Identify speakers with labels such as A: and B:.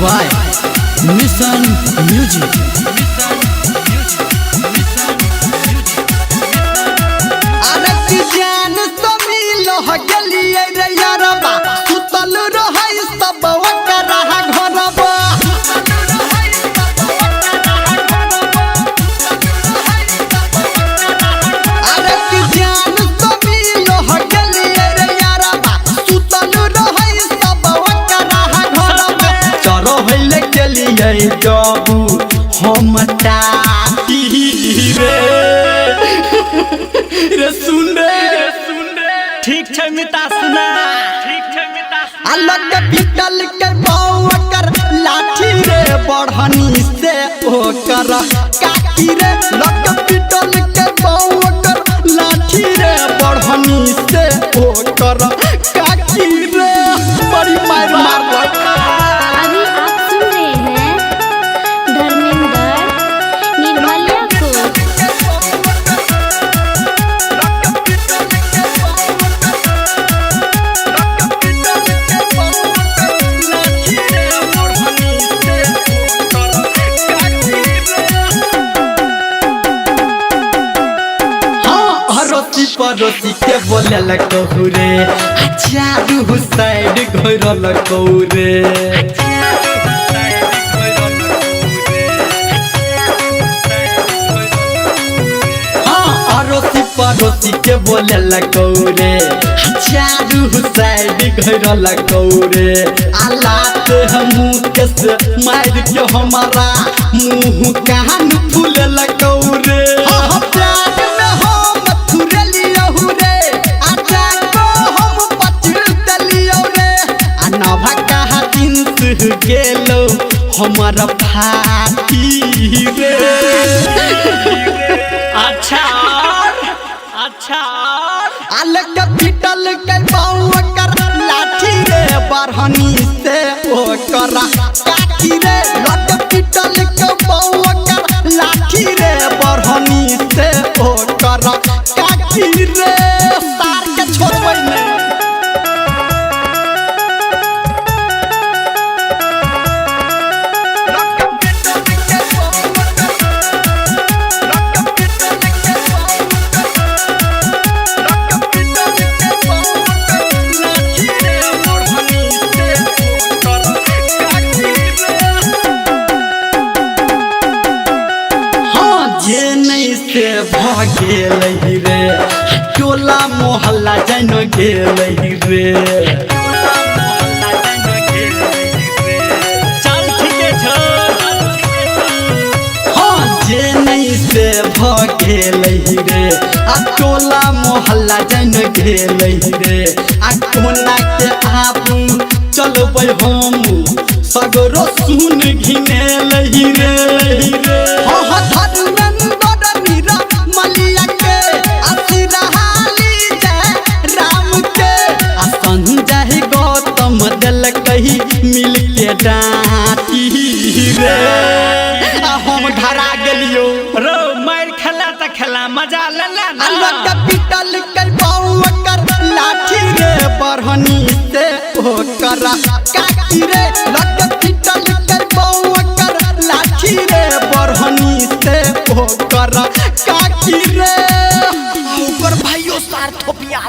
A: by Mission Music.
B: जाबू हम टाटी रे सुन रे
C: ठीक छै मिता सुना
B: अलग पिटल के बावकर लाठी रे बढ़नी से ओकर काकी रे लग पिटल के बावकर लाठी रे बढ़नी से ओकर काकी रे बड़ी मार पड़ोसी के बोले लगू रे चारू साइड घोरल रे अड़ोसी पड़ोसी के बोले लगू रे चारू साइड घोरल रे आलात हमू के मार के हमारा मुँह कान फूल लगू रे गेलो हमारा फाटी रे
C: अच्छा
B: अलग पिटल के बावकर लाठी रे बढ़नी से ओकर काकी रे लग पिटल के बावकर लाठी रे बढ़नी से ओकर काकी रे सार के छोड़बै नहीं गेल रे टोला मोहल्ला जान गेल रे
C: चल ठीके छ
B: हाँ जे नहीं से गेल रे आ टोला मोहल्ला जान गेल रे आ कोना के आबू चलबै हम सगरो सुन घिनेल रे हाँ कही मिल के डांटी रे हम धरा गेलियो
C: रो मार खेला त खेला मजा लेला ना
B: अलग पिटल के बावकर लाठी रे बढ़नी से ओकर काकी रे लग पिटल के बावकर लाठी रे बढ़नी से ओकर काकी रे ऊपर भाइयों सार थोपिया